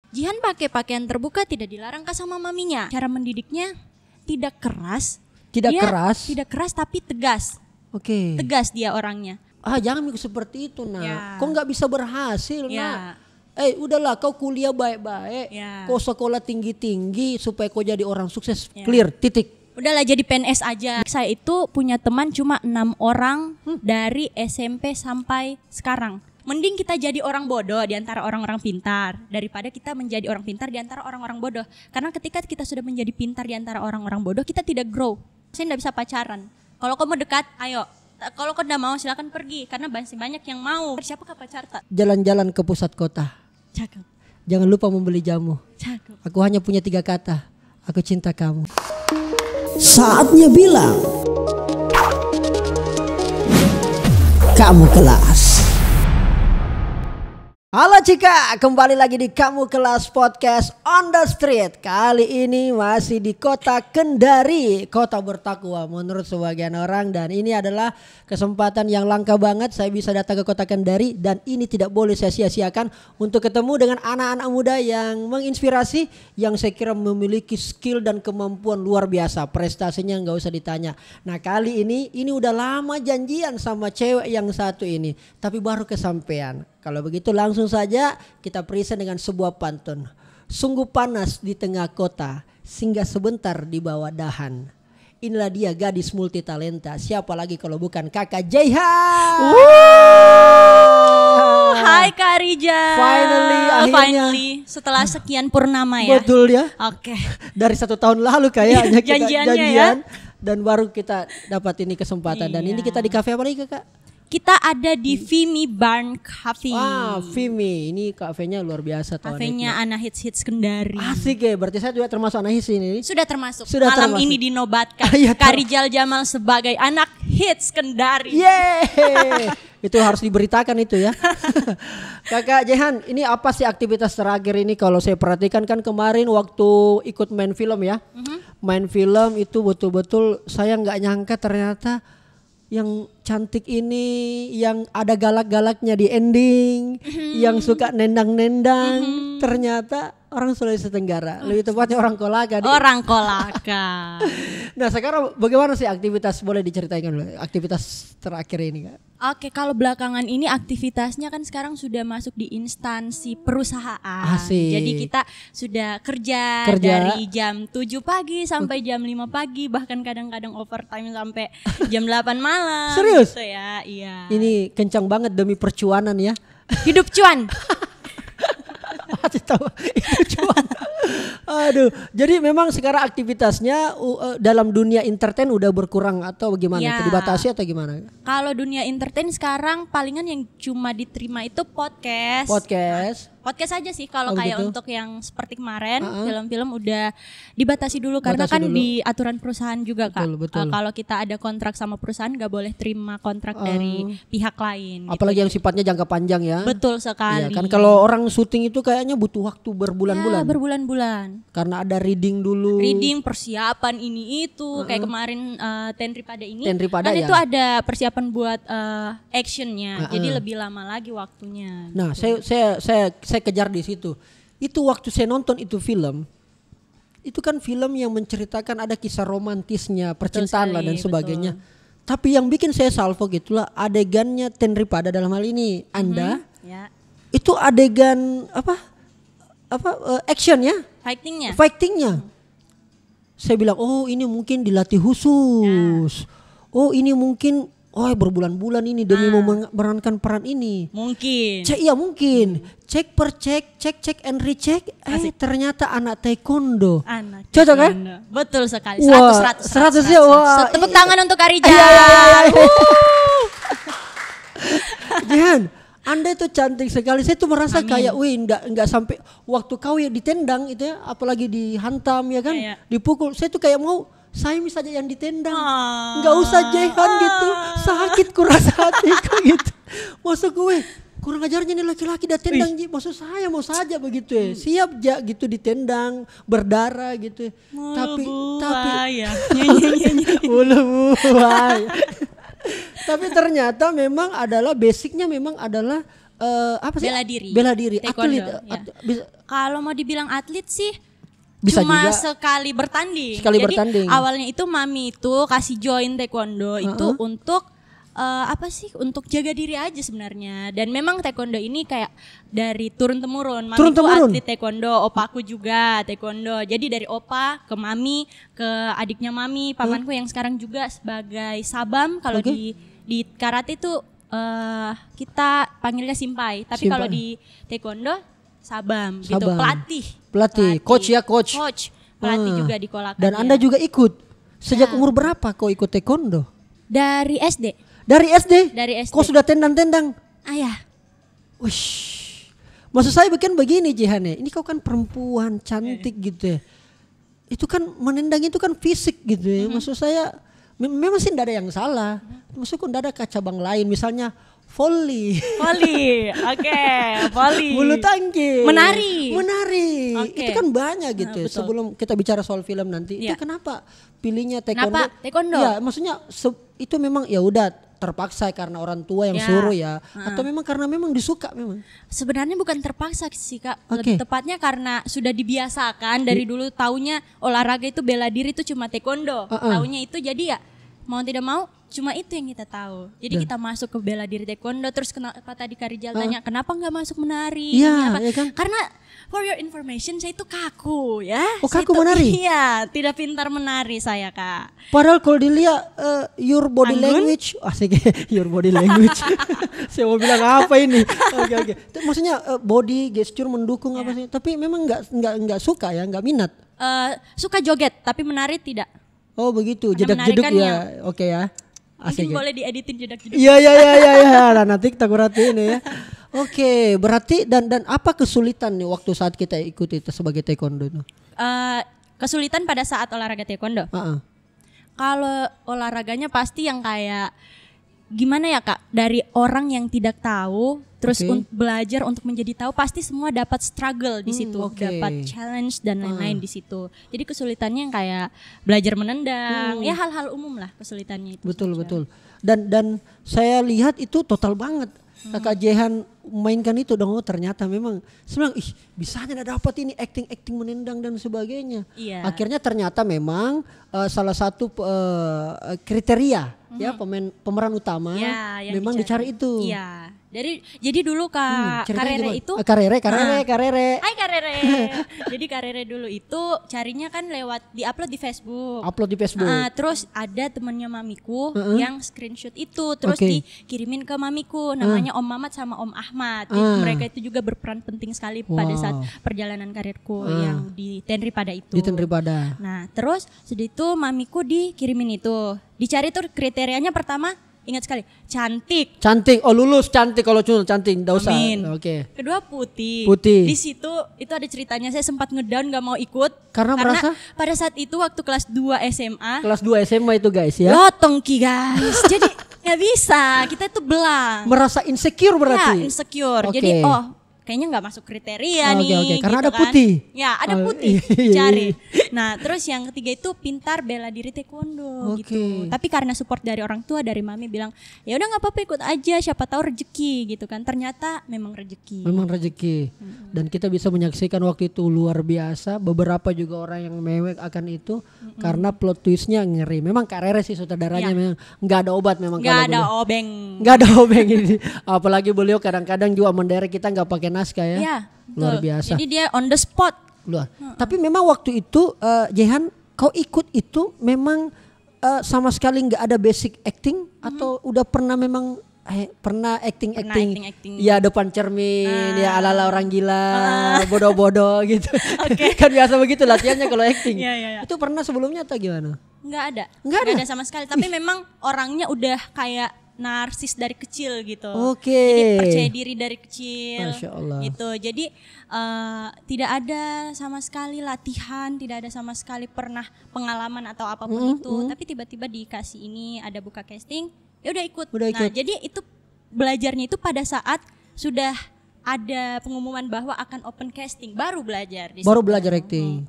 Jihan pakai pakaian terbuka tidak dilarang kah sama maminya. Cara mendidiknya tidak keras. Tidak Dia keras. Tidak keras tapi tegas. Oke. Tegas dia orangnya. Jangan mikir seperti itu nak. Ya. Kau nggak bisa berhasil Ya. nak. Udahlah kau kuliah baik-baik. Ya. Kau sekolah tinggi-tinggi supaya kau jadi orang sukses. Ya. Clear, titik. Udahlah jadi PNS aja. Saya itu punya teman cuma 6 orang dari SMP sampai sekarang. Mending kita jadi orang bodoh di antara orang-orang pintar daripada kita menjadi orang pintar di antara orang-orang bodoh. Karena ketika kita sudah menjadi pintar di antara orang-orang bodoh, kita tidak grow. Saya tidak bisa pacaran. Kalau kamu dekat, ayo. Kalau kau tidak mau silakan pergi karena masih banyak yang mau. Siapa kah pacar tak? Jalan-jalan ke pusat kota. Cakep. Jangan lupa membeli jamu. Cakep. Aku hanya punya 3 kata. Aku cinta kamu. Saatnya bilang kamu kelas. Halo Cika, kembali lagi di Kamu Kelas Podcast on the Street. Kali ini masih di kota Kendari, kota bertakwa menurut sebagian orang. Dan ini adalah kesempatan yang langka banget saya bisa datang ke kota Kendari. Dan ini tidak boleh saya sia-siakan untuk ketemu dengan anak-anak muda yang menginspirasi, yang saya kira memiliki skill dan kemampuan luar biasa. Prestasinya nggak usah ditanya. Nah kali ini udah lama janjian sama cewek yang satu ini, tapi baru kesampaian. Kalau begitu langsung saja kita present dengan sebuah pantun. Sungguh panas di tengah kota, singgah sebentar di bawah dahan. Inilah dia gadis multi talenta. Siapa lagi kalau bukan kakak Jaihan. Hai Kak Rija. Finally, akhirnya. Finally, setelah sekian purnama ya. Betul ya. Oke. Dari 1 tahun lalu kayaknya kita Janjiannya janjian. ya. Dan baru kita dapat ini kesempatan. Dan Iya. ini kita di kafe apa lagi kakak? Kita ada di Vimy Barn Cafe. Vimy. Ini kafenya luar biasa. Kafenya anak hits Kendari. Asik ya, berarti saya juga termasuk anak hits ini. Sudah termasuk. Sudah Malam termasuk. ini dinobatkan Iya, Kak Rijal Jamal sebagai anak hits Kendari. Yeay. Itu harus diberitakan itu ya. Kakak Jehan, ini apa sih aktivitas terakhir ini? Kalau saya perhatikan kan kemarin waktu ikut main film ya. Main film itu betul-betul saya nggak nyangka ternyata yang cantik ini, yang ada galak-galaknya di ending, yang suka nendang-nendang, ternyata orang Sulawesi Tenggara, lebih tepatnya orang Kolaka. Orang Kolaka. Nah sekarang bagaimana sih aktivitas, boleh diceritakan dulu aktivitas terakhir ini Kak? Oke, kalau belakangan ini aktivitasnya kan sekarang sudah masuk di instansi perusahaan. Asik. Jadi kita sudah kerja dari jam 7 pagi sampai jam 5 pagi, bahkan kadang-kadang overtime sampai jam 8 malam. Serius? Gitu ya, iya. Ini kencang banget demi percuanan ya. Hidup cuan. Masih tahu itu cuan. Aduh, jadi memang sekarang aktivitasnya dalam dunia entertain udah berkurang atau bagaimana? Ya. Dibatasi atau gimana? Kalau dunia entertain sekarang palingan yang cuma diterima itu podcast. Podcast aja sih kalau kayak gitu? untuk yang seperti kemarin film-film udah dibatasi dulu karena Batasi kan dulu. di aturan perusahaan juga Kak. Betul. Kalau kita ada kontrak sama perusahaan nggak boleh terima kontrak dari pihak lain. Apalagi yang sifatnya jangka panjang ya. Betul sekali. Iya kan kalau orang syuting itu kayaknya butuh waktu berbulan-bulan. Ya, berbulan-bulan. Karena ada reading dulu. Reading, persiapan ini itu kayak kemarin Tenri Pada ini. Tenri Pada kan ya. itu ada persiapan buat actionnya. Jadi lebih lama lagi waktunya. Nah, saya kejar di situ. Itu waktu saya nonton itu film. Itu kan film yang menceritakan ada kisah romantisnya, percintaan lah dan sebagainya. Tapi yang bikin saya salvo gitulah adegannya Tenri Pada dalam hal ini Anda. Ya. Itu adegan action ya? Fightingnya. Saya bilang, oh ini mungkin dilatih khusus. Oh ini mungkin berbulan-bulan ini demi memerankan peran ini. Mungkin. Mungkin. Cek and recheck. Ternyata anak taekwondo. Cocok kan? Betul sekali. 100 ya. Wah. Tepuk tangan untuk Karija. Jihan, Anda itu cantik sekali. Saya tuh merasa kayak, enggak sampai waktu kau ya ditendang itu ya, apalagi dihantam ya kan, dipukul. Saya tuh kayak mau saya misalnya yang ditendang, nggak usah Jehan gitu, sakit kurasa hatiku gitu. Maksud gue kurang ajarnya nih laki-laki datendang, maksud saya mau saja begitu ya, siap gitu ditendang berdarah gitu. Tapi tapi ternyata memang adalah basicnya memang adalah apa sih? Bela diri. Bela diri. Taekwondo, Atlet. ya. Bisa, Kalau mau dibilang atlet sih bisa cuma juga. sekali bertanding. Sekali Jadi bertanding. awalnya itu mami itu kasih join taekwondo itu untuk apa sih? Untuk jaga diri aja sebenarnya. Dan memang taekwondo ini kayak dari turun temurun. Mami itu atlet taekwondo, opaku juga taekwondo. Jadi dari opa ke mami, ke adiknya mami, pamanku yang sekarang juga sebagai sabam. Kalau di karate itu kita panggilnya simpai. Tapi kalau di taekwondo sabam, gitu. Pelatih, coach ya, coach. Pelatih juga di Kolaka. Dan Anda juga ikut. Sejak umur berapa kau ikut taekwondo? Dari SD. Dari SD? Dari SD. Kau sudah tendang-tendang? Ayah. Wish. Maksud saya bikin begini Jihane. Ini kau kan perempuan cantik gitu ya. Itu kan menendang itu kan fisik gitu ya. Maksud saya memang sih tidak ada yang salah. Maksudku tidak ada cabang lain. Misalnya volley, volley. bulu tangkis, menari. Itu kan banyak gitu. Betul. Sebelum kita bicara soal film nanti, itu kenapa pilihnya taekwondo? Kenapa taekwondo? Ya, maksudnya itu memang ya udah terpaksa karena orang tua yang suruh ya, atau memang karena memang disuka memang? Sebenarnya bukan terpaksa sih Kak, lebih tepatnya karena sudah dibiasakan dari dulu taunya olahraga itu bela diri itu cuma taekwondo, taunya itu jadi ya mau tidak mau cuma itu yang kita tahu. Jadi kita masuk ke bela diri taekwondo. Terus kenapa tadi Kak Rizal tanya kenapa nggak masuk menari? Iya, ya kan? Karena for your information saya itu kaku ya. Oh, kaku menari? Iya, tidak pintar menari saya Kak. Padahal kalau dilihat your body language, asik your body language. Saya mau bilang apa ini? Oke. Maksudnya body gesture mendukung apa sih? Tapi memang nggak suka ya, nggak minat. Suka joget tapi menari tidak. Oh begitu, jedak-jeduk ya. Oke ya. Mungkin boleh dieditin jedak-jeduk. Iya. Nah, nanti kita berarti ini ya. Oke, berarti dan apa kesulitan nih waktu saat kita ikut itu sebagai taekwondo itu? Kesulitan pada saat olahraga taekwondo. Kalau olahraganya pasti yang kayak gimana ya Kak? Dari orang yang tidak tahu terus belajar untuk menjadi tahu, pasti semua dapat struggle di situ, dapat challenge dan lain-lain di situ. Jadi kesulitannya yang kayak belajar menendang, ya hal-hal umum lah kesulitannya itu. Betul. Dan saya lihat itu total banget. Kakak Jehan mainkan itu dong, ternyata memang sebenarnya bisanya dapat ini acting menendang dan sebagainya. Iya. Akhirnya ternyata memang salah satu kriteria ya pemeran utama memang dicari itu. Iya. Jadi dulu Kak Karere itu Karere. Hai Karere. Jadi Karere dulu itu carinya kan lewat di-upload di Facebook. Terus ada temennya mamiku yang screenshot itu terus dikirimin ke mamiku, namanya Om Mamat sama Om Ahmad. Jadi mereka itu juga berperan penting sekali pada saat perjalanan karirku yang di Tenri Pada itu. Di Tenri Pada. Nah, terus sudah itu mamiku dikirimin itu. Dicari tuh kriterianya pertama, ingat sekali, cantik. Oh lulus cantik, kalau cuma cantik enggak usah. Oke. Kedua putih. Di situ itu ada ceritanya, saya sempat ngedown nggak mau ikut karena merasa pada saat itu waktu kelas 2 SMA. Kelas 2 SMA itu guys ya. Lotongki guys. Jadi nggak bisa, kita itu belang. Merasa insecure berarti. Ya, insecure. Jadi kayaknya nggak masuk kriteria nih. Karena gitu ada putih. Ya ada putih dicari. Nah terus yang ketiga itu pintar bela diri taekwondo gitu. Tapi karena support dari orang tua, dari mami bilang ya udah nggak apa-apa ikut aja, siapa tahu rezeki gitu kan. Ternyata memang rezeki. Dan kita bisa menyaksikan waktu itu luar biasa. Beberapa juga orang yang mewek akan itu karena plot twistnya ngeri. Memang Karere sih sutradaranya memang nggak ada obat memang. Nggak ada obeng ini. Apalagi beliau kadang-kadang juga menderek kita nggak pakai naskah ya. Iya, luar biasa. Jadi dia on the spot. Tapi memang waktu itu Jehan, kau ikut itu memang sama sekali nggak ada basic acting atau udah pernah memang pernah acting ya depan cermin ya ala-ala orang gila bodoh-bodoh gitu. Kan biasa begitu latihannya kalau acting. Itu pernah sebelumnya atau gimana? Nggak ada sama sekali. Tapi memang orangnya udah kayak narsis dari kecil gitu. Jadi percaya diri dari kecil. Masya Allah. Gitu. Jadi tidak ada sama sekali latihan, tidak ada sama sekali pernah pengalaman atau apapun itu. Tapi tiba-tiba dikasih ini ada buka casting, ya udah ikut. Nah, jadi itu belajarnya itu pada saat sudah ada pengumuman bahwa akan open casting, baru belajar di Baru belajar acting.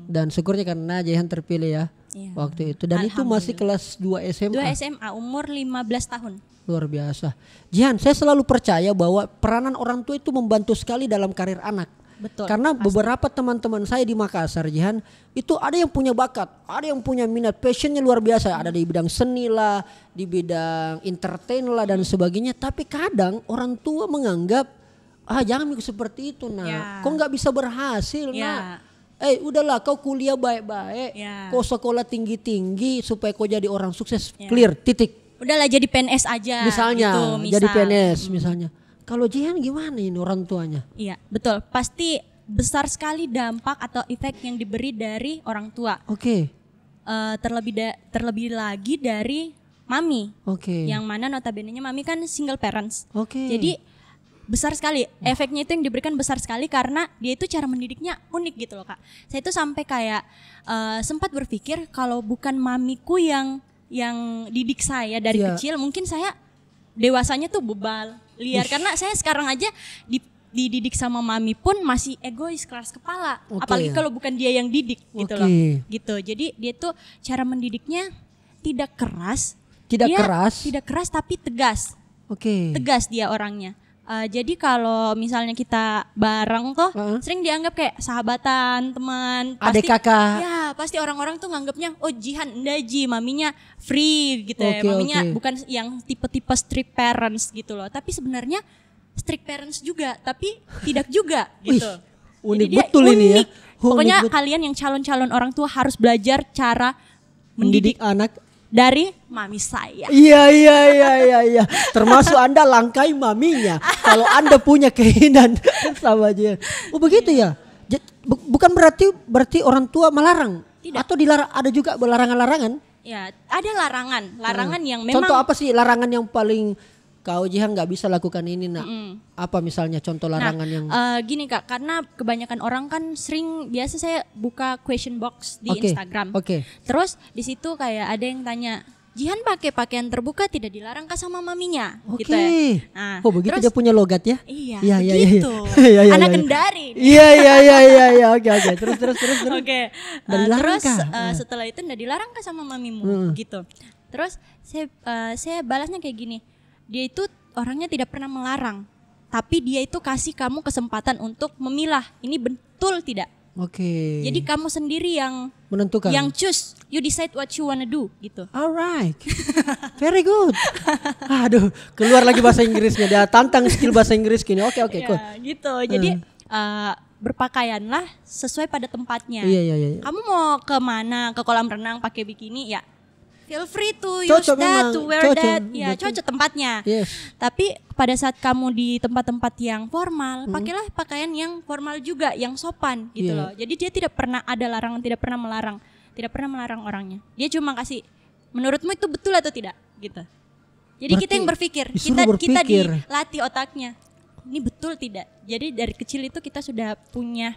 Dan syukurnya karena Jehan terpilih ya. Iya. waktu itu. Dan itu masih kelas 2 SMA. 2 SMA, umur 15 tahun. Luar biasa. Jihan, saya selalu percaya bahwa peranan orang tua itu membantu sekali dalam karir anak. Betul. Karena beberapa teman-teman saya di Makassar, Jihan, itu ada yang punya bakat, ada yang punya minat, passionnya luar biasa. Ada di bidang seni lah, di bidang entertain lah dan sebagainya. Tapi kadang orang tua menganggap, jangan mikir seperti itu nak, kau nggak bisa berhasil nak. Udahlah kau kuliah baik-baik, kau sekolah tinggi-tinggi supaya kau jadi orang sukses, clear, titik. Udahlah jadi PNS aja. Misalnya, gitu, jadi PNS misalnya. Kalau Jihan gimana ini orang tuanya? Iya, betul. Pasti besar sekali dampak atau efek yang diberi dari orang tua. Oke. Terlebih lagi dari mami. Oke. Yang mana notabene-nya mami kan single parents. Oke. Jadi besar sekali. Efeknya itu yang diberikan besar sekali karena dia itu cara mendidiknya unik gitu loh Kak. Saya itu sampai kayak sempat berpikir kalau bukan mamiku yang didik saya dari kecil, mungkin saya dewasanya tuh bebal, liar. Karena saya sekarang aja dididik sama mami pun masih egois, keras kepala. Apalagi kalau bukan dia yang didik gitu loh. Gitu. Jadi dia tuh cara mendidiknya tidak keras. Tidak keras tapi tegas. Tegas dia orangnya. Jadi kalau misalnya kita bareng tuh sering dianggap kayak sahabatan, teman, adik kakak. Ya, pasti orang-orang tuh nganggapnya Jihan Ndaji, maminya free gitu ya. Maminya bukan yang tipe-tipe strict parents gitu loh. Tapi sebenarnya strict parents juga, tapi tidak juga gitu. Unik betul ini ya. Pokoknya kalian yang calon-calon orang tua harus belajar cara mendidik anak dari mami saya. Iya. Termasuk Anda langkai maminya. Kalau Anda punya keinginan sama dia. Oh begitu ya. Bukan berarti orang tua melarang. Tidak. Atau dilarang, ada juga larangan-larangan. Ya, ada larangan yang memang. Contoh apa sih larangan yang paling kau Jihan nggak bisa lakukan ini nak? Apa misalnya contoh larangan yang? Gini Kak, karena kebanyakan orang kan biasa saya buka question box di Instagram. Terus di situ kayak ada yang tanya, Jihan pakai pakaian terbuka tidak dilarang kah sama maminya? Gitu ya. Nah, begitu dia punya logat ya? Iya, begitu. Anak Kendari. Iya. Oke. Terus. Oke. Terus setelah itu tidak dilarang kah sama mamimu? Gitu. Terus saya balasnya kayak gini. Dia itu orangnya tidak pernah melarang, tapi dia itu kasih kamu kesempatan untuk memilah ini betul tidak. Jadi kamu sendiri yang menentukan, yang choose, you decide what you wanna do gitu. Alright, very good. Aduh, keluar lagi bahasa Inggrisnya, dia tantang skill bahasa Inggris gini. Oke, cool. Gitu. Jadi berpakaianlah sesuai pada tempatnya. Iya. Kamu mau ke mana? Ke kolam renang pakai bikini ya? Feel free to use that, to wear that. Ya, cocok tempatnya. Tapi pada saat kamu di tempat-tempat yang formal, pakailah pakaian yang formal juga, yang sopan gitu loh. Jadi dia tidak pernah ada larangan, tidak pernah melarang orangnya. Dia cuma kasih, menurutmu itu betul atau tidak gitu. Jadi berarti kita yang berpikir, kita dilatih otaknya. Ini betul tidak? Jadi dari kecil itu kita sudah punya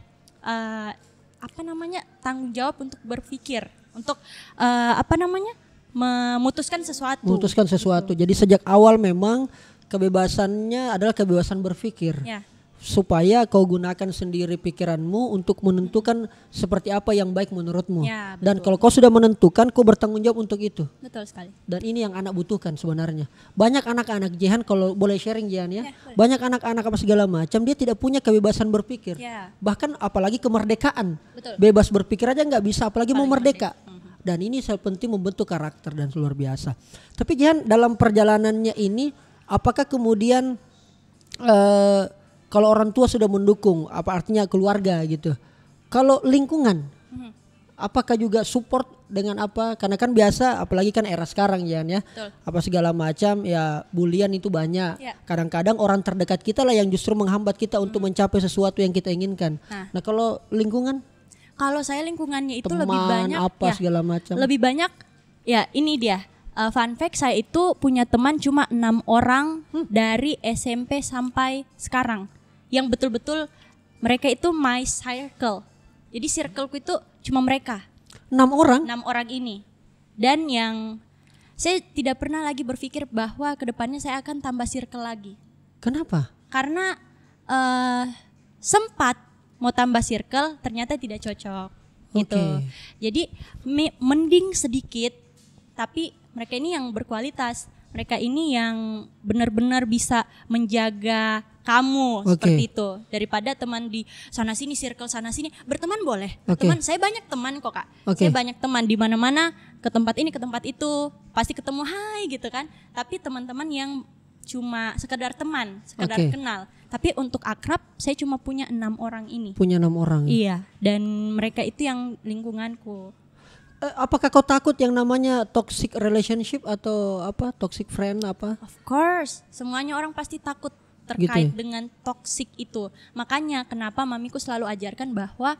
tanggung jawab untuk berpikir, untuk memutuskan sesuatu. Jadi sejak awal memang kebebasannya adalah kebebasan berpikir. Supaya kau gunakan sendiri pikiranmu untuk menentukan seperti apa yang baik menurutmu. Dan kalau kau sudah menentukan, kau bertanggung jawab untuk itu. Betul sekali. Dan ini yang anak butuhkan sebenarnya. Banyak anak-anak Jihan, kalau boleh sharing Jihan ya. Banyak anak-anak apa segala macam dia tidak punya kebebasan berpikir. Bahkan apalagi kemerdekaan. Betul. Bebas berpikir aja nggak bisa, apalagi mau merdeka. Dan ini sangat penting membentuk karakter dan luar biasa. Tapi Jihan dalam perjalanannya ini, apakah kemudian kalau orang tua sudah mendukung, apa artinya keluarga gitu. Kalau lingkungan, apakah juga support dengan apa? Karena kan biasa, apalagi kan era sekarang Jihan ya. Betul. Apa segala macam ya, bulian itu banyak. Kadang-kadang orang terdekat kita lah yang justru menghambat kita untuk mencapai sesuatu yang kita inginkan. Nah kalau lingkungan? Kalau saya lingkungannya itu teman, lebih banyak segala macam. Lebih banyak ya ini dia. Fun fact, saya itu punya teman cuma 6 orang dari SMP sampai sekarang. Yang betul-betul mereka itu my circle. Jadi circleku itu cuma mereka. 6 orang? 6 orang ini. Dan yang saya tidak pernah lagi berpikir bahwa kedepannya saya akan tambah circle lagi. Kenapa? Karena sempat mau tambah circle ternyata tidak cocok. gitu. Oke. Jadi mending sedikit, tapi mereka ini yang berkualitas. Mereka ini yang benar-benar bisa menjaga kamu seperti itu, daripada teman di sana sini, circle sana sini. Berteman boleh, berteman. Saya banyak teman kok Kak. Saya banyak teman di mana-mana, ke tempat ini, ke tempat itu, pasti ketemu hai gitu kan. Tapi teman-teman yang cuma sekedar teman, sekedar kenal. Tapi untuk akrab, saya cuma punya 6 orang ini. Punya 6 orang. Iya, dan mereka itu yang lingkunganku. Apakah kau takut yang namanya toxic relationship atau apa, toxic friend apa? Of course, semuanya orang pasti takut terkait dengan toxic itu. Makanya kenapa mamiku selalu ajarkan bahwa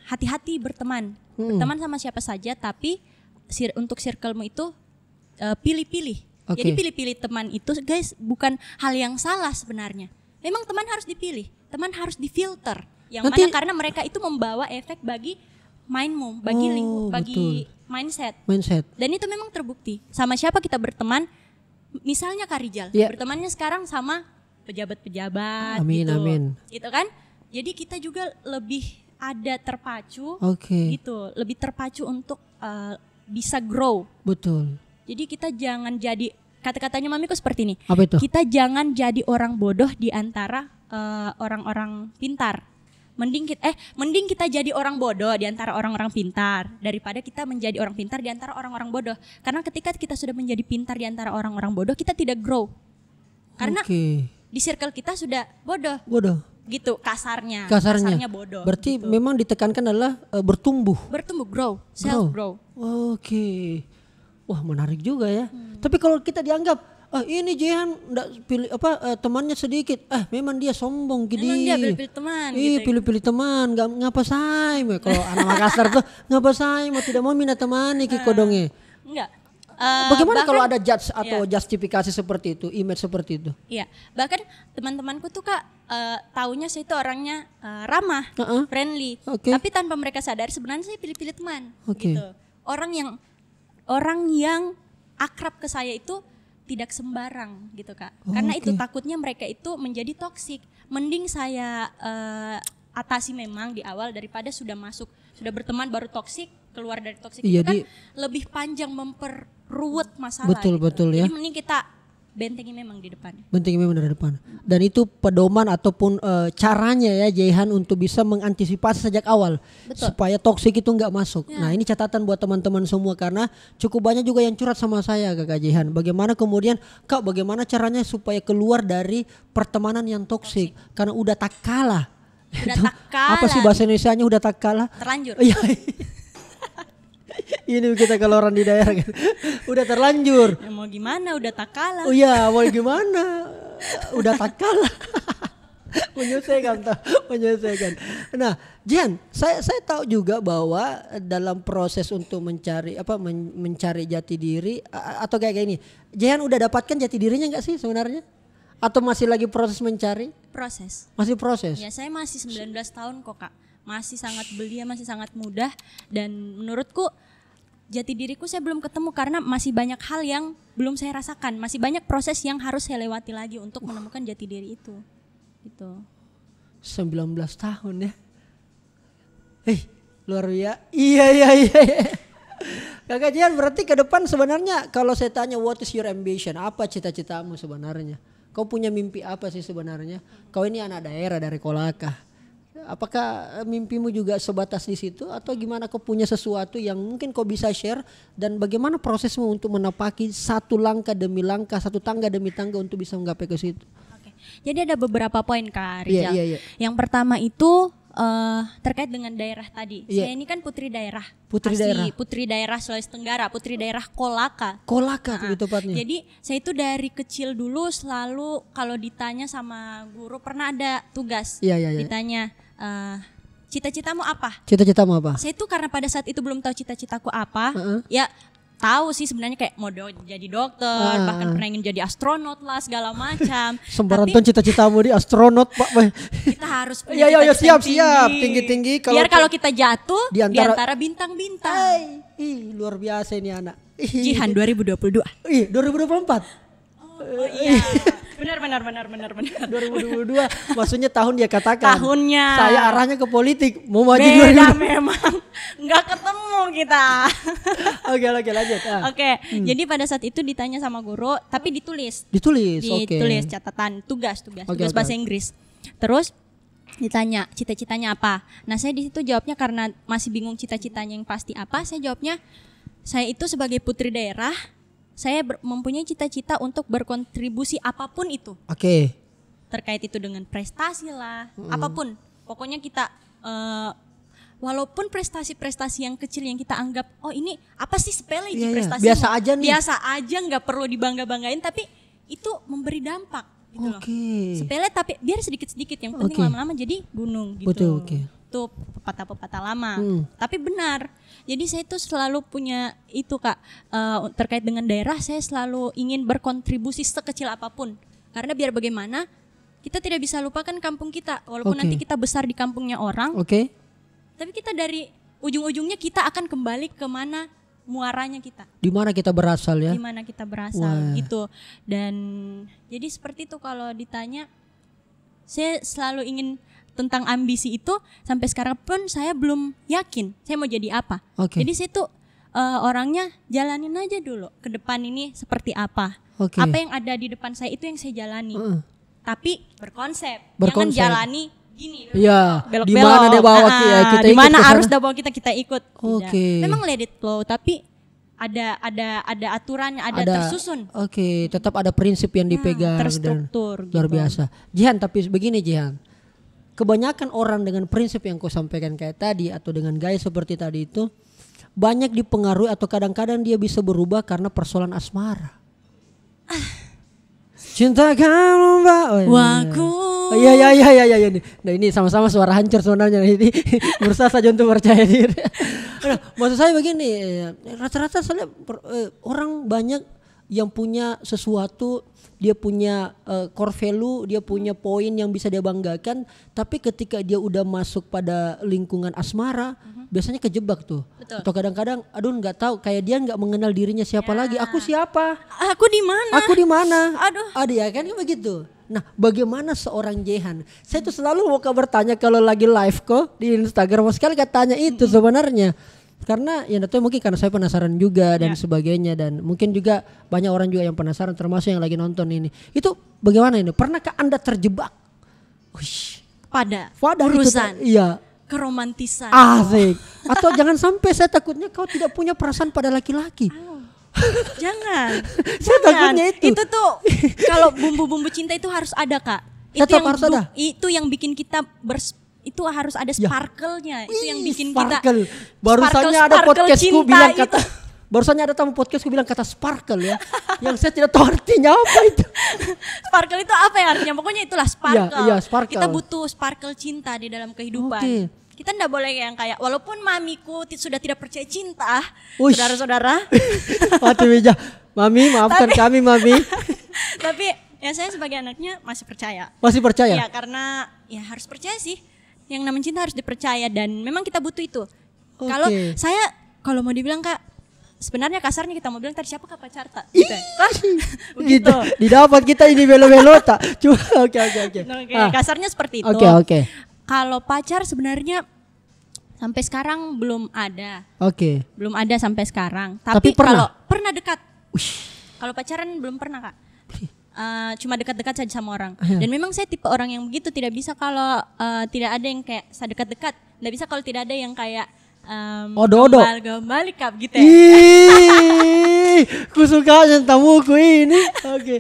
hati-hati berteman. Berteman sama siapa saja, tapi untuk circlemu itu pilih-pilih. Jadi pilih-pilih teman itu guys bukan hal yang salah sebenarnya. Memang teman harus dipilih, teman harus difilter. Yang mana karena mereka itu membawa efek bagi mindmu, bagi mindset. Dan itu memang terbukti. Sama siapa kita berteman, misalnya Kak Rijal, bertemannya sekarang sama pejabat-pejabat gitu kan. Jadi kita juga lebih ada terpacu gitu, lebih terpacu untuk bisa grow. Betul. Jadi kita jangan jadi, kata-katanya mamiku seperti ini. Apa itu? Kita jangan jadi orang bodoh di antara orang-orang pintar. Mending kita jadi orang bodoh di antara orang-orang pintar daripada kita menjadi orang pintar di antara orang-orang bodoh. Karena ketika kita sudah menjadi pintar di antara orang-orang bodoh, kita tidak grow. Karena di circle kita sudah bodoh. Gitu kasarnya bodoh. Berarti gitu. memang ditekankan adalah bertumbuh, grow, self grow. Oke. Wah, menarik juga ya. Tapi kalau kita dianggap ini Jehan enggak pilih temannya sedikit. Memang dia sombong gini. Memang dia pilih-pilih teman gitu. Pilih-pilih teman, ngapa say? Kalau anak Makassar tuh ngapa say mau tidak mau minta teman iki kodonge. Enggak. Bagaimana kalau ada judge atau justifikasi seperti itu, image seperti itu? Iya, bahkan teman-temanku tuh Kak taunya saya itu orangnya ramah, friendly. Tapi tanpa mereka sadar sebenarnya saya pilih-pilih teman gitu. Orang yang akrab ke saya itu tidak sembarang gitu Kak. Karena itu takutnya mereka itu menjadi toksik. Mending saya atasi memang di awal daripada sudah berteman baru toksik, keluar dari toksik itu kan lebih panjang memperruwet masalah. Betul ya. Jadi mending kita bentengi memang di depan. Dan itu pedoman ataupun caranya ya Jehan untuk bisa mengantisipasi sejak awal. Supaya toksik itu enggak masuk. Nah, ini catatan buat teman-teman semua karena cukup banyak juga yang curhat sama saya Kak Jehan. Bagaimana kemudian bagaimana caranya supaya keluar dari pertemanan yang toksik karena udah tak kalah. Apa sih bahasa Indonesianya udah tak kalah? Terlanjur. Ini kita kalau orang di daerah kan udah terlanjur. Ya mau gimana udah tak kalah. Oh iya, mau gimana? Udah tak kalah. Menyelesaikan. Nah, Jan, saya tahu juga bahwa dalam proses untuk mencari jati diri atau kayak gini. Jan udah dapatkan jati dirinya enggak sih sebenarnya? Atau masih lagi proses mencari? Masih proses. Ya, saya masih 19 tahun kok Kak. Masih sangat belia, masih sangat mudah, dan menurutku jati diriku saya belum ketemu karena masih banyak hal yang belum saya rasakan, masih banyak proses yang harus saya lewati lagi untuk menemukan jati diri itu. Gitu. 19 tahun ya. Luar biasa. Iya. Kakak Jian, berarti ke depan sebenarnya kalau saya tanya what is your ambition? Apa cita-citamu sebenarnya? Kau punya mimpi apa sih sebenarnya? Kau ini anak daerah dari Kolaka. Apakah mimpimu juga sebatas di situ atau gimana, kau punya sesuatu yang mungkin kau bisa share, dan bagaimana prosesmu untuk menapaki satu langkah demi langkah, satu tangga demi tangga untuk bisa menggapai ke situ? Jadi ada beberapa poin Kak Rijal. Yang pertama itu terkait dengan daerah tadi. Saya ini kan putri daerah. Putri daerah Sulawesi Tenggara, putri daerah Kolaka itu tepatnya. Jadi saya itu dari kecil dulu selalu kalau ditanya sama guru, pernah ada tugas ditanya cita-citamu apa? Saya itu karena pada saat itu belum tahu cita-citaku apa. Ya tahu sih sebenarnya kayak mau jadi dokter, bahkan pernah ingin jadi astronot lah segala macam. Sembarangan cita-citamu di astronot Pak. Kita harus punya cita-cita tinggi-tinggi. Biar kalau kita jatuh di antara bintang-bintang. Luar biasa ini anak. Jihan 2022. 2024. Oh iya. Benar. 2022 maksudnya tahun dia katakan. Tahunnya. Saya arahnya ke politik, mau maju Beda 2022. memang. Nggak ketemu kita. Oke, lanjut. Oke, jadi pada saat itu ditanya sama guru, tapi ditulis. Ditulis, oke. Ditulis catatan tugas Oke. bahasa Inggris. Terus ditanya cita-citanya apa. Nah, saya di situ jawabnya karena masih bingung cita-citanya yang pasti apa. Saya jawabnya saya itu sebagai putri daerah, saya mempunyai cita-cita untuk berkontribusi apapun itu. Oke. Terkait itu dengan prestasi lah, apapun. Pokoknya kita walaupun prestasi-prestasi yang kecil yang kita anggap oh ini apa sih sepele Iya, prestasi biasa aja nih. biasa aja nggak perlu dibangga-banggain tapi itu memberi dampak gitu loh. Sepele tapi biar sedikit-sedikit yang penting Oke. lama-lama jadi gunung gitu. Betul, oke. Itu pepatah-pepatah lama. Tapi benar. Jadi saya tuh selalu punya itu Kak terkait dengan daerah saya selalu ingin berkontribusi sekecil apapun. Karena biar bagaimana kita tidak bisa lupakan kampung kita walaupun Oke. nanti kita besar di kampungnya orang. Oke. Tapi kita dari ujung-ujungnya kita akan kembali ke mana muaranya kita. Di mana kita berasal ya? Di mana kita berasal Wah. gitu. Dan jadi seperti itu kalau ditanya saya selalu ingin tentang ambisi itu sampai sekarang pun saya belum yakin saya mau jadi apa. Oke. Jadi saya tuh orangnya jalanin aja dulu ke depan ini seperti apa. Oke. Apa yang ada di depan saya itu yang saya jalani. Tapi berkonsep. Berkonsep. Jangan jalani gini. Iya. Belok-belok. Di mana dia bawa kita di ikut mana ke sana? arus dia bawa kita ikut. Oke. Tidak. Memang let it flow tapi ada aturannya, ada tersusun. Oke, tetap ada prinsip yang dipegang terstruktur dan luar gitu. biasa. Jihan, tapi begini Jihan. Kebanyakan orang dengan prinsip yang kau sampaikan kayak tadi atau dengan gaya seperti tadi itu banyak dipengaruhi atau kadang-kadang dia bisa berubah karena persoalan asmara. Cinta kamu mbak. Waku. Iya. Nah ini sama-sama suara hancur sebenarnya ini berusaha saja untuk percaya diri. Nah, maksud saya begini, rata-rata saya lihat orang banyak yang punya sesuatu, dia punya core value, dia punya poin yang bisa dia banggakan, tapi ketika dia udah masuk pada lingkungan asmara, biasanya kejebak tuh. Betul. Atau kadang-kadang, aduh nggak tahu, kayak dia nggak mengenal dirinya siapa lagi. Aku siapa? Aku di mana? Aku di mana? Aduh. Ada ya kan begitu. Nah, bagaimana seorang Jehan? Saya tuh selalu mau bertanya kalau lagi live kok di Instagram, sekali tanya itu sebenarnya. Karena ya itu mungkin karena saya penasaran juga dan sebagainya, dan mungkin juga banyak orang juga yang penasaran termasuk yang lagi nonton ini. Itu bagaimana ini? Pernahkah Anda terjebak? Pada itu, urusan iya. keromantisan. Asik. Atau jangan sampai saya takutnya kau tidak punya perasaan pada laki-laki. Jangan. Saya takutnya itu. Itu tuh kalau bumbu-bumbu cinta itu harus ada Kak. Itu Tetap yang harus ada. Itu yang bikin kita itu harus ada sparkle-nya. Itu yang bikin kita sparkle. Barusannya ada podcastku cinta bilang itu. kata barusannya ada tamu podcastku bilang kata sparkle ya. Yang saya tidak tahu artinya apa itu. Sparkle itu apa ya artinya? Pokoknya itulah sparkle. Iya, sparkle. Kita butuh sparkle cinta di dalam kehidupan. Oke. Kita enggak boleh yang kayak walaupun mamiku sudah tidak percaya cinta, Uish. saudara-saudara. Mati Bija. Mami, maafkan kami Mami. Tapi ya saya sebagai anaknya masih percaya. Masih percaya? Ya karena ya harus percaya sih. Yang namanya cinta harus dipercaya dan memang kita butuh itu. Oke. Kalau mau dibilang Kak, sebenarnya kasarnya kita mau bilang tadi siapa Kak pacar tak? Gitu. Gitu. Didapat kita ini belo-belo tak. Cuma oke. Oke, kasarnya seperti itu. Oke. Kalau pacar sebenarnya sampai sekarang belum ada. Oke. Belum ada sampai sekarang. Tapi Tapi pernah? kalau pernah dekat. Kalau pacaran belum pernah Kak. Cuma dekat-dekat saja sama orang. Dan memang saya tipe orang yang begitu, tidak bisa kalau tidak ada yang kayak dekat-dekat. Tidak bisa kalau tidak ada yang kayak Odo-odo. Gombal kap gitu ya. Ih, ku suka tamuku ini. Oke.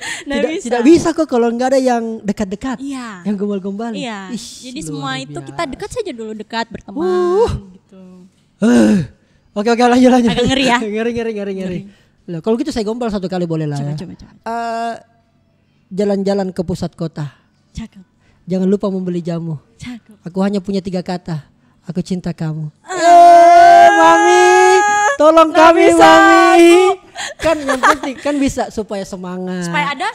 Tidak bisa kok kalau nggak ada yang dekat-dekat. Iya. Yang gombal-gombal. Iya. Ih, Jadi luar semua itu biasa. kita dekat saja dulu, dekat berteman gitu. Oke, lanjut. Agak ngeri ya? Ngeri. Lah, kalau gitu saya gombal satu kali boleh lah ya. Coba. Jalan-jalan ke pusat kota. Cakep. Jangan lupa membeli jamu. Cakep. Aku hanya punya 3 kata. Aku cinta kamu. Mami, tolong kami bisa Mami. Kan yang penting kan bisa supaya semangat. Supaya ada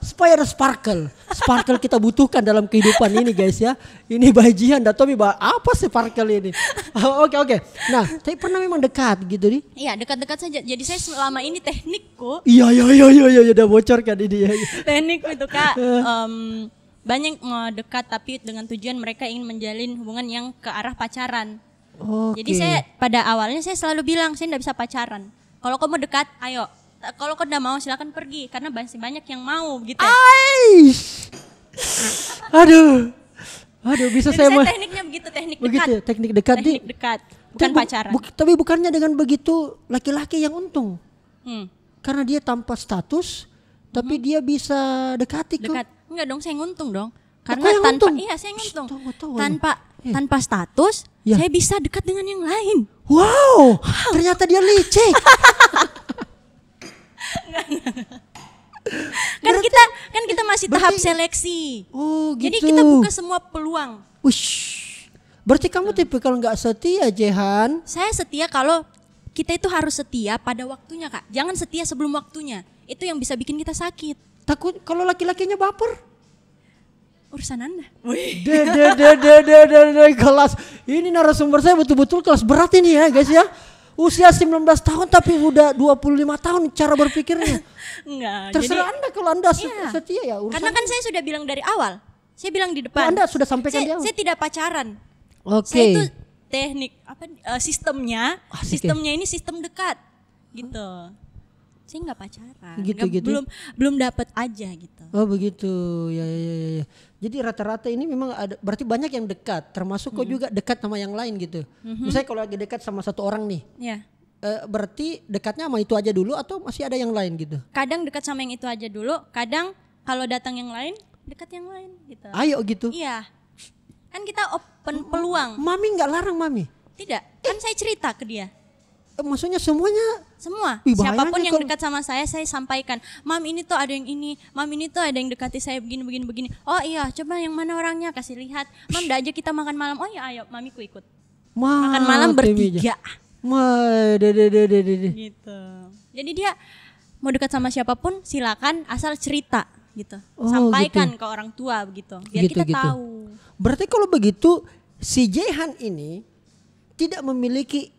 Supaya ada sparkle. Sparkle kita butuhkan dalam kehidupan ini guys ya. Ini Bajian dan Tommy apa sparkle ini? Oke. Nah, tapi pernah memang dekat gitu nih? Iya, dekat-dekat saja. Jadi saya selama ini teknikku. Iya, udah bocorkan ini ya. Teknikku itu Kak, banyak mau dekat tapi dengan tujuan mereka ingin menjalin hubungan yang ke arah pacaran. Jadi saya pada awalnya saya selalu bilang saya tidak bisa pacaran. Kalau kamu dekat, ayo. Kalau kau udah mau silakan pergi karena masih banyak yang mau gitu. Aduh bisa Jadi saya tekniknya begitu, teknik begitu dekat. ya, teknik dekat Teknik dekat, bukan pacaran. Tapi bukannya dengan begitu laki-laki yang untung. Karena dia tanpa status tapi dia bisa dekati Dekat. Enggak dong, saya nguntung dong. Kok Karena yang tanpa untung? saya nguntung. Tahu. Tanpa status, Ya. saya bisa dekat dengan yang lain. Wow. Ternyata dia licik. Kan kita masih tahap seleksi. Oh gitu. Jadi kita buka semua peluang. Ush. Berarti kamu tipikal nggak setia, Jehan? Saya setia kalau kita itu harus setia pada waktunya Kak. Jangan setia sebelum waktunya. Itu yang bisa bikin kita sakit. Takut kalau laki-lakinya baper? Urusan Anda. Kelas. Ini narasumber saya betul-betul kelas berat ini ya guys ya. Usia 19 tahun tapi udah 25 tahun cara berpikirnya. Enggak. Terserah Anda kalau Anda setia ya urusan. Karena kan saya sudah bilang dari awal. Saya bilang di depan. Anda sudah sampaikan di awal. Saya tidak pacaran. Oke. Saya itu teknik sistemnya. Asik Sistemnya ini sistem dekat. Gitu. Saya nggak pacaran. Gitu. Belum dapat aja gitu. Oh begitu. Ya. Jadi rata-rata ini memang ada, berarti banyak yang dekat, termasuk kau juga dekat sama yang lain gitu. Misalnya kalau lagi dekat sama satu orang nih, Ya. Berarti dekatnya sama itu aja dulu atau masih ada yang lain gitu? Kadang dekat sama yang itu aja dulu, kadang kalau datang yang lain, dekat yang lain gitu. Ayo gitu. Iya. Kan kita open peluang. Mami nggak larang Mami? Tidak, kan saya cerita ke dia. Maksudnya semuanya? Semua, Wih, bahayanya siapapun yang kalau- dekat sama saya sampaikan. Mam ini tuh ada yang ini, mam ini tuh ada yang dekati saya begini. Oh iya, coba yang mana orangnya kasih lihat. Mam, dah aja kita makan malam. Oh iya, ayo, mamiku ikut. Makan malam bertiga. Gitu. Jadi dia mau dekat sama siapapun silakan asal cerita gitu. Sampaikan ke orang tua begitu. Biar kita tahu. Berarti kalau begitu si Jehan ini tidak memiliki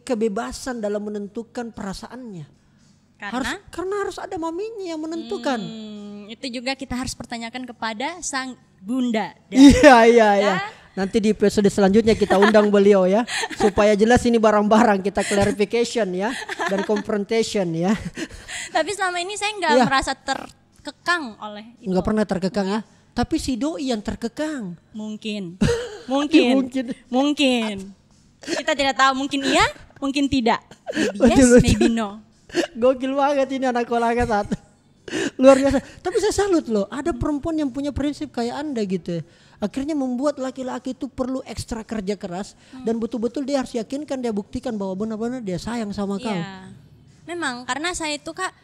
kebebasan dalam menentukan perasaannya. Karena harus ada maminya yang menentukan. Itu juga kita harus pertanyakan kepada sang bunda. Iya. Nanti di episode selanjutnya kita undang beliau ya, supaya jelas ini barang-barang kita clarification ya dan confrontation ya. Tapi selama ini saya nggak merasa terkekang oleh itu. Nggak pernah terkekang ya. Tapi si doi yang terkekang. Mungkin. Kita tidak tahu, mungkin iya, mungkin tidak. Maybe yes, maybe no. Gokil banget ini anak kolaka satu. Luar biasa. Tapi saya salut loh, ada perempuan yang punya prinsip kayak Anda gitu. Akhirnya membuat laki-laki itu perlu ekstra kerja keras dan betul-betul dia harus yakinkan, dia buktikan bahwa benar-benar dia sayang sama kau. Iya. Memang karena saya itu Kak,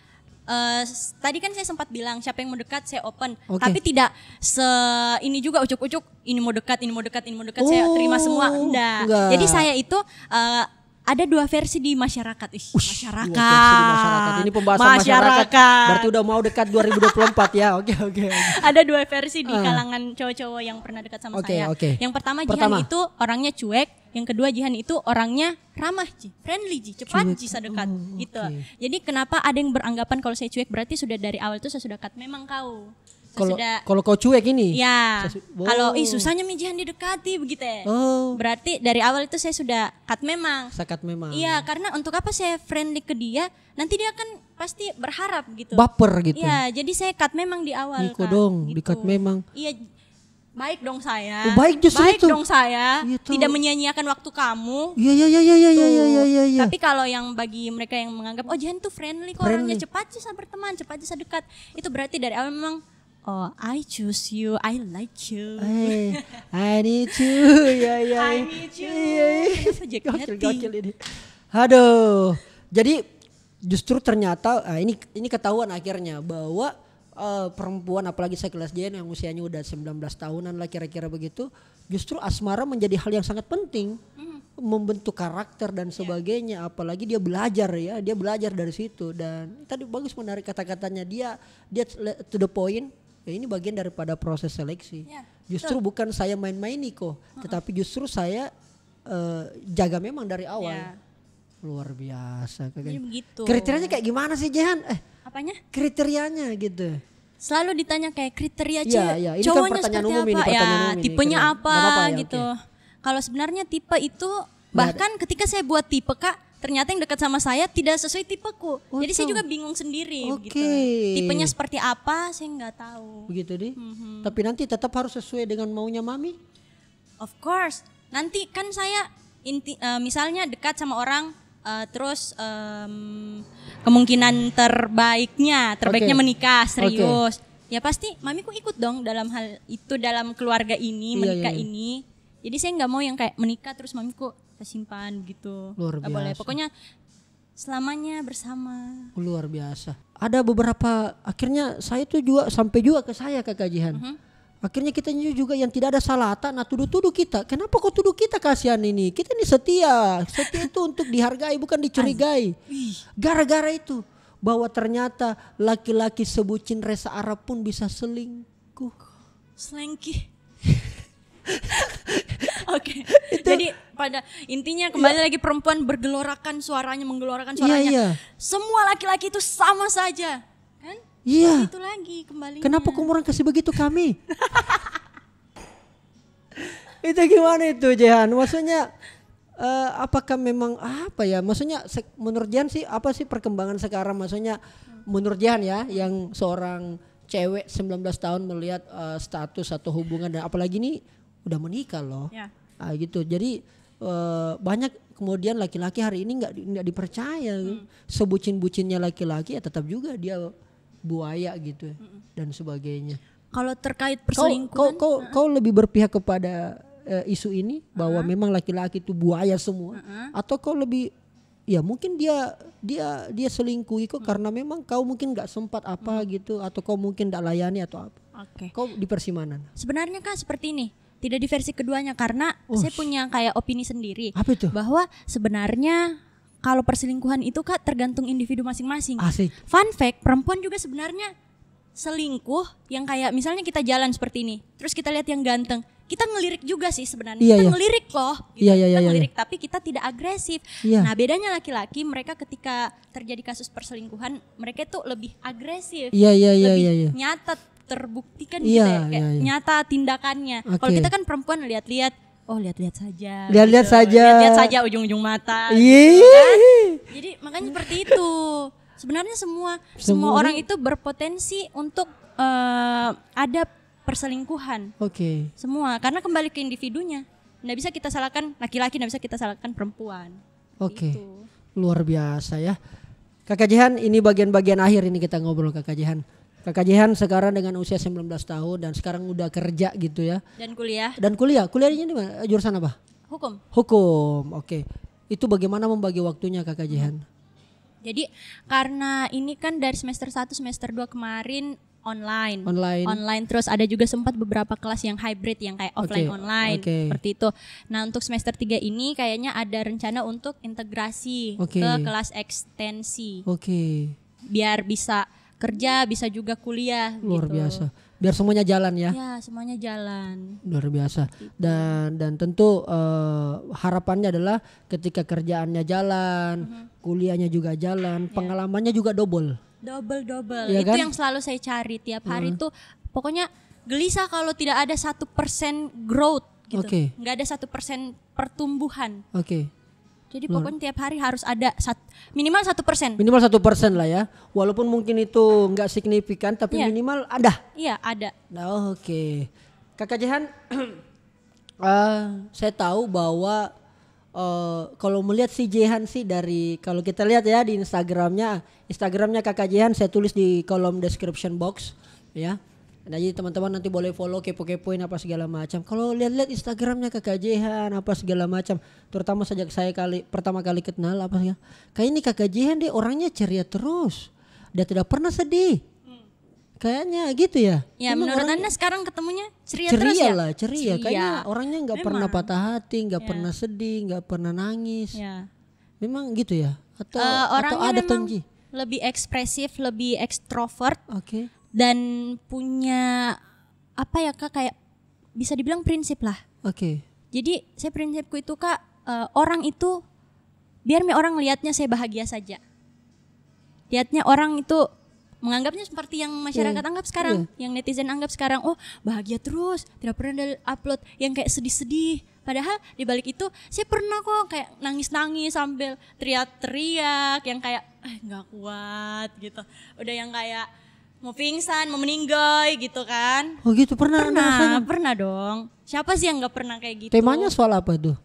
tadi kan saya sempat bilang siapa yang mau dekat saya open, tapi tidak ini juga ucuk-ucuk ini mau dekat saya terima semua, enggak. Jadi saya itu ada dua versi di masyarakat. Masyarakat. Ini pembahasan masyarakat. Berarti udah mau dekat 2024 ya. Oke. Ada dua versi di kalangan cowok-cowok yang pernah dekat sama saya. Yang pertama Jihan itu orangnya cuek, yang kedua Jihan itu orangnya ramah, friendly, cepat sedekat gitu. Jadi kenapa ada yang beranggapan kalau saya cuek berarti sudah dari awal itu saya sudah dekat. Memang kau. Kalau kau cuek ini? Ya. Kalau susahnya Jihan didekati begitu ya. Berarti dari awal itu saya sudah cut memang. Sakat memang. Iya, karena untuk apa saya friendly ke dia? Nanti dia kan pasti berharap gitu. Baper gitu. Iya, jadi saya cut memang di awal. Iko dong, gitu. di-cut memang. Iya. Baik dong saya. Baik justru itu. Dong saya. Gitu. Tidak menyia-nyiakan waktu kamu. Iya. Tapi kalau yang bagi mereka yang menganggap Jihan tuh friendly kok, orangnya cepat sih berteman, cepat sih dekat. Itu berarti dari awal memang I choose you, I like you. I need you. I need you. Gokil ini. Aduh. Jadi justru ternyata ini ketahuan akhirnya bahwa perempuan apalagi saya kelas Jen yang usianya udah 19 tahunan lah kira-kira begitu, justru asmara menjadi hal yang sangat penting. membentuk karakter dan sebagainya, apalagi dia belajar dari situ. Dan tadi bagus menarik kata-katanya, dia to the point. Ya ini bagian daripada proses seleksi. Justru bukan saya main-main nih kok, tetapi justru saya jaga memang dari awal. Luar biasa. Jadi begitu. Kriterianya kayak gimana sih Jehan? Apanya? Kriterianya gitu. Selalu ditanya kayak kriteria Ini kan cowoknya pertanyaan seperti umum apa, ini, pertanyaan umum ini. tipenya Keren. apa, Gak apa-apa ya, gitu. oke. Kalau sebenarnya tipe itu bahkan ketika saya buat tipe Kak, ternyata yang dekat sama saya tidak sesuai tipeku. Jadi saya juga bingung sendiri gitu. Tipenya seperti apa saya nggak tahu. Begitu deh. Tapi nanti tetap harus sesuai dengan maunya mami. Of course. Nanti kan saya misalnya dekat sama orang terus kemungkinan terbaiknya menikah serius. Ya pasti mamiku ikut dong dalam hal itu, dalam keluarga ini menikah ini. Jadi saya nggak mau yang kayak menikah terus mamiku tersimpan gitu. Luar biasa. Gak boleh. Pokoknya selamanya bersama. Luar biasa. Ada beberapa, akhirnya saya tuh juga sampai juga ke saya Kakak Jihan. Akhirnya kita juga yang tidak ada salahata, nah tuduh-tuduh kita. Kenapa kau tuduh kita, kasihan ini? Kita ini setia. Setia itu untuk dihargai bukan dicurigai. Gara-gara itu bahwa ternyata laki-laki sebutin Reza Arab pun bisa selingkuh. Selengki. Oke. Jadi pada intinya kembali lagi perempuan menggelorakan suaranya. Semua laki-laki itu sama saja, kan? Iya. Itu lagi kembali. Kenapa kamu orang kasih begitu kami? Itu gimana itu Jehan? Maksudnya apakah memang apa ya? Maksudnya menurut Jehan sih apa sih perkembangan sekarang? Maksudnya menurut Jehan ya, yang seorang cewek 19 tahun melihat status atau hubungan, dan apalagi ini udah menikah loh. Gitu. Jadi banyak kemudian laki-laki hari ini nggak dipercaya. Sebucin-bucinnya laki-laki ya tetap juga dia buaya gitu dan sebagainya. Kalau terkait perselingkuhan, kau lebih berpihak kepada isu ini bahwa memang laki-laki itu buaya semua, atau kau lebih ya mungkin dia selingkuhi kok karena memang kau mungkin nggak sempat apa gitu, atau kau mungkin nggak layani atau apa? Kau di versi mana? Sebenarnya Kak seperti ini, tidak di versi keduanya, karena saya punya kayak opini sendiri. Apa itu? Bahwa sebenarnya kalau perselingkuhan itu Kak tergantung individu masing-masing. Asik. Fun fact, perempuan juga sebenarnya selingkuh yang kayak misalnya kita jalan seperti ini, terus kita lihat yang ganteng, kita ngelirik juga sih sebenarnya. Kita ngelirik loh, gitu. Kita ngelirik tapi kita tidak agresif. Nah bedanya laki-laki, mereka ketika terjadi kasus perselingkuhan, mereka tuh lebih agresif, lebih nyata, terbuktikan gitu ya, kayak nyata tindakannya. Kalau kita kan perempuan lihat-lihat, lihat-lihat saja. Lihat-lihat saja ujung-ujung mata. Gitu kan? Jadi makanya seperti itu. Sebenarnya semua orang itu berpotensi untuk ada perselingkuhan. Semua, karena kembali ke individunya. Nggak bisa kita salahkan laki-laki, nggak bisa kita salahkan perempuan. Gitu. Luar biasa ya. Kakak Jihan, ini bagian-bagian akhir ini kita ngobrol Kakak Jihan. Kakak Jihan sekarang dengan usia 19 tahun dan sekarang udah kerja gitu ya. Dan kuliah. Kuliahnya di mana? Jurusan apa? Hukum. Oke. Itu bagaimana membagi waktunya Kakak Jihan? Jadi karena ini kan dari semester 1 semester 2 kemarin online. Terus ada juga sempat beberapa kelas yang hybrid yang kayak offline online seperti itu. Nah, untuk semester 3 ini kayaknya ada rencana untuk integrasi ke kelas ekstensi. Biar bisa kerja, bisa juga kuliah. Luar gitu. biasa. Biar semuanya jalan ya. Ya, semuanya jalan. Luar biasa. Dan tentu harapannya adalah ketika kerjaannya jalan, kuliahnya juga jalan, pengalamannya juga double. Ya itu kan? Yang selalu saya cari tiap hari tuh, pokoknya gelisah kalau tidak ada 1% growth gitu. Nggak ada 1% pertumbuhan. Jadi pokoknya tiap hari harus ada minimal 1%. Minimal 1% lah ya. Walaupun mungkin itu nggak signifikan, tapi minimal ada. Iya ada. Nah, Kakak Jihan, saya tahu bahwa kalau melihat si Jihan sih dari, kalau kita lihat ya di Instagramnya Kakak Jihan, saya tulis di kolom description box ya. Nah, jadi teman-teman nanti boleh follow, kepo-kepoin apa segala macam. Kalau lihat-lihat Instagramnya Kakak Jihan apa segala macam, terutama sejak saya pertama kali kenal apa ya, kayak ini Kakak Jihan dia orangnya ceria terus, dia tidak pernah sedih. Kayaknya gitu ya. Ya Memang menurut orang Anda sekarang ketemunya ceria terus ceria ya? lah, ceria. Kayaknya orangnya nggak pernah Memang. patah hati, nggak Ya. pernah sedih, nggak pernah nangis. Ya. Memang gitu ya? Atau Orangnya ada memang Tonji? lebih ekspresif, lebih ekstrovert Oke. dan punya apa ya Kak, kayak bisa dibilang prinsip lah. Oke. Jadi saya prinsipku itu Kak, orang itu biar orang lihatnya saya bahagia saja. Lihatnya orang itu menganggapnya seperti yang masyarakat anggap sekarang, yang netizen anggap sekarang, oh bahagia terus, tidak pernah ada upload yang kayak sedih-sedih. Padahal di balik itu saya pernah kok kayak nangis-nangis sambil teriak-teriak, yang kayak nggak kuat gitu. Udah yang kayak mau pingsan, mau meninggoy gitu kan. Oh gitu pernah Anda rasakan? Pernah dong. Siapa sih yang nggak pernah kayak gitu? Temanya soal apa tuh?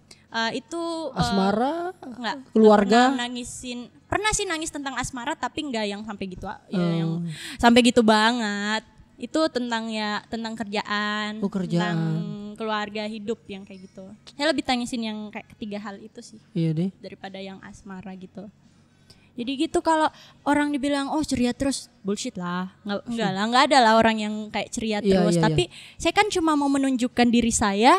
Itu Asmara, enggak, keluarga? pernah nangisin. Pernah sih nangis tentang asmara tapi enggak yang sampai gitu ya, yang sampai gitu banget. Itu tentang kerjaan, Kerjaan. tentang keluarga, hidup yang kayak gitu. Saya lebih tangisin yang kayak ketiga hal itu sih Iya deh. daripada yang asmara gitu. Jadi gitu kalau orang dibilang oh ceria terus, bullshit lah. Enggak lah, enggak ada lah orang yang kayak ceria Iya, terus. iya, Tapi saya kan cuma mau menunjukkan diri saya,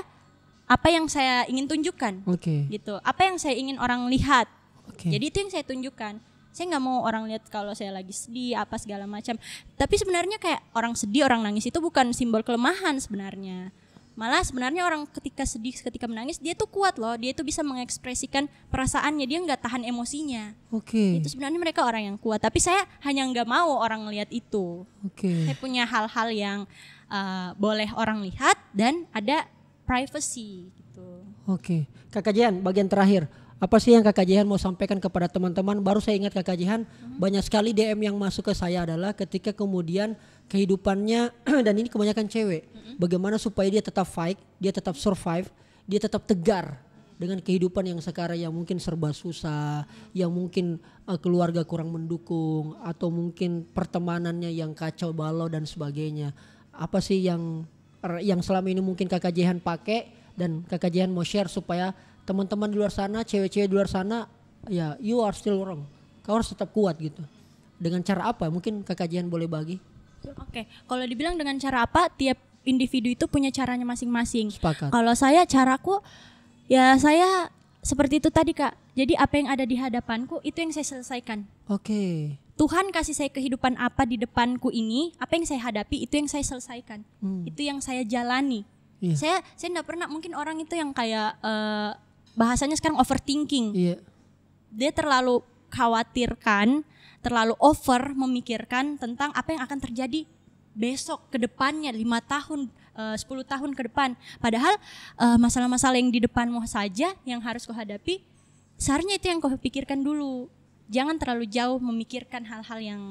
apa yang saya ingin tunjukkan Oke. gitu, apa yang saya ingin orang lihat. Oke. Jadi itu yang saya tunjukkan. Saya nggak mau orang lihat kalau saya lagi sedih apa segala macam. Tapi sebenarnya kayak orang sedih, orang nangis itu bukan simbol kelemahan sebenarnya. Malah sebenarnya orang ketika sedih, ketika menangis dia tuh kuat loh. Dia tuh bisa mengekspresikan perasaannya, dia nggak tahan emosinya. Oke. Itu sebenarnya mereka orang yang kuat. Tapi saya hanya nggak mau orang lihat itu. Oke. Saya punya hal-hal yang boleh orang lihat dan ada privacy gitu. Oke. Kakak Jihan, bagian terakhir. Apa sih yang Kakak Jihan mau sampaikan kepada teman-teman? Baru saya ingat Kakak Jihan, banyak sekali DM yang masuk ke saya adalah ketika kemudian kehidupannya dan ini kebanyakan cewek. Bagaimana supaya dia tetap fight, dia tetap survive, dia tetap tegar dengan kehidupan yang sekarang yang mungkin serba susah, yang mungkin keluarga kurang mendukung atau mungkin pertemanannya yang kacau balau dan sebagainya. Apa sih yang selama ini mungkin Kakak Jihan pakai dan Kakak Jihan mau share supaya teman-teman di luar sana, cewek-cewek di luar sana, ya you are still wrong. Kau harus tetap kuat gitu. Dengan cara apa? Mungkin Kakak Jihan boleh bagi. Oke, kalau dibilang dengan cara apa, tiap individu itu punya caranya masing-masing. Sepakat. Kalau saya caraku, ya saya seperti itu tadi Kak. Jadi apa yang ada di hadapanku itu yang saya selesaikan. Oke. Tuhan kasih saya kehidupan apa di depanku ini, apa yang saya hadapi itu yang saya selesaikan. Itu yang saya jalani. Iya. Saya enggak pernah, mungkin orang itu yang kayak bahasanya sekarang overthinking. Iya. Dia terlalu khawatirkan, terlalu over memikirkan tentang apa yang akan terjadi besok ke depannya 5 tahun, 10 tahun ke depan. Padahal masalah-masalah yang di depanmu saja yang harus kau hadapi, seharusnya itu yang kau pikirkan dulu. Jangan terlalu jauh memikirkan hal-hal yang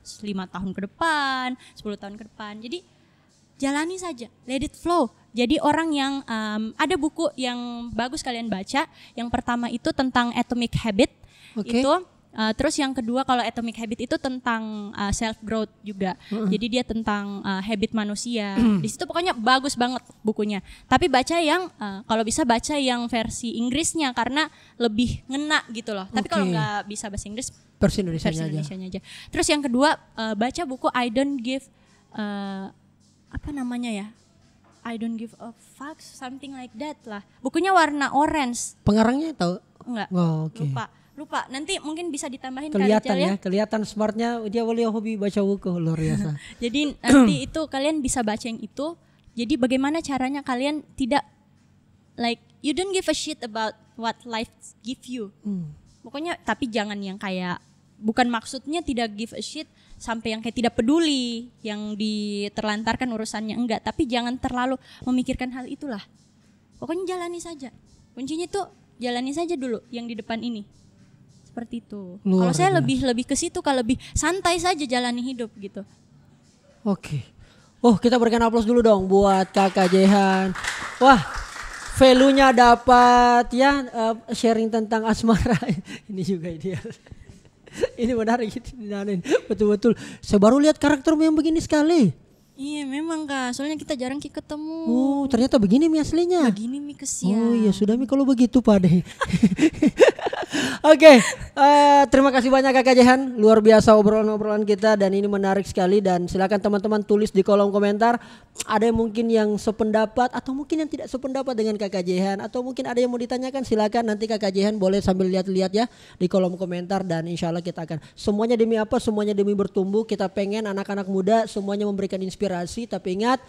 5 tahun ke depan, 10 tahun ke depan. Jadi jalani saja, let it flow. Jadi orang yang ada buku yang bagus kalian baca. Yang pertama itu tentang Atomic Habit. Oke. Itu terus yang kedua kalau Atomic Habit itu tentang self growth juga. Jadi dia tentang habit manusia. Di situ pokoknya bagus banget bukunya. Tapi baca yang kalau bisa baca yang versi Inggrisnya karena lebih ngena gitu loh. Tapi kalau nggak bisa bahasa Inggris, Versi Indonesianya aja. Indonesianya aja. Terus yang kedua baca buku I Don't Give apa namanya ya? I Don't Give a Fuck, something like that lah. Bukunya warna orange. Pengarangnya tahu? Enggak. Oh, oke. Lupa. Nanti mungkin bisa ditambahin Kelihatan kali ya, kelihatan smartnya dia boleh hobi baca buku luar biasa. Jadi nanti itu kalian bisa baca yang itu. Jadi bagaimana caranya kalian tidak like you don't give a shit about what life give you. Pokoknya tapi jangan yang kayak bukan maksudnya tidak give a shit sampai yang kayak tidak peduli, yang diterlantarkan urusannya enggak, tapi jangan terlalu memikirkan hal itulah. Pokoknya jalani saja. Kuncinya tuh jalani saja dulu yang di depan ini. Seperti itu. Kalau saya lebih ke situ, kalau lebih santai saja jalani hidup gitu. Oke. Oh, kita berikan aplaus dulu dong buat Kakak Jihan. Wah, value-nya dapat ya, sharing tentang asmara. Ini juga ideal. Ini menarik, betul-betul. Saya baru lihat karaktermu yang begini sekali. Iya memang Kak, soalnya kita jarang ketemu. Oh, ternyata begini mi aslinya. Begini mi kesian. Oh iya, sudah mi kalau begitu Pak deh. Oke, terima kasih banyak Kakak Jehan. Luar biasa obrolan-obrolan kita dan ini menarik sekali. Dan silakan teman-teman tulis di kolom komentar. Ada yang mungkin yang sependapat atau mungkin yang tidak sependapat dengan Kakak Jehan, atau mungkin ada yang mau ditanyakan, silakan nanti Kakak Jehan boleh sambil lihat-lihat ya di kolom komentar. Dan insya Allah kita akan semuanya demi apa? Semuanya demi bertumbuh. Kita pengen anak-anak muda semuanya memberikan inspirasi, tapi ingat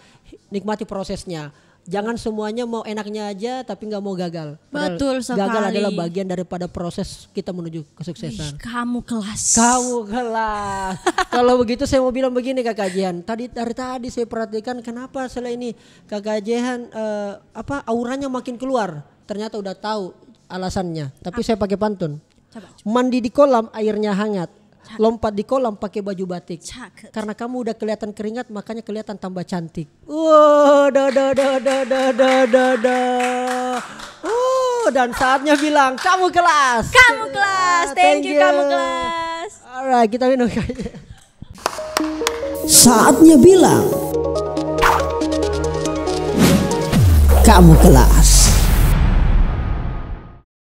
nikmati prosesnya. Jangan semuanya mau enaknya aja tapi nggak mau gagal. Betul sekali. Gagal adalah bagian daripada proses kita menuju kesuksesan. Kamu kelas. Kamu kelas. Kalau begitu saya mau bilang begini Kakak Jehan. Dari tadi saya perhatikan kenapa setelah ini Kakak Jehan auranya makin keluar. Ternyata udah tahu alasannya. Tapi saya pakai pantun. Coba. Mandi di kolam airnya hangat. Lompat di kolam pakai baju batik. Cakep. Karena kamu udah kelihatan keringat, makanya kelihatan tambah cantik. Dan saatnya bilang kamu kelas. Kamu kelas. Thank you kamu kelas. Alright, kita minum aja. Saatnya bilang kamu kelas.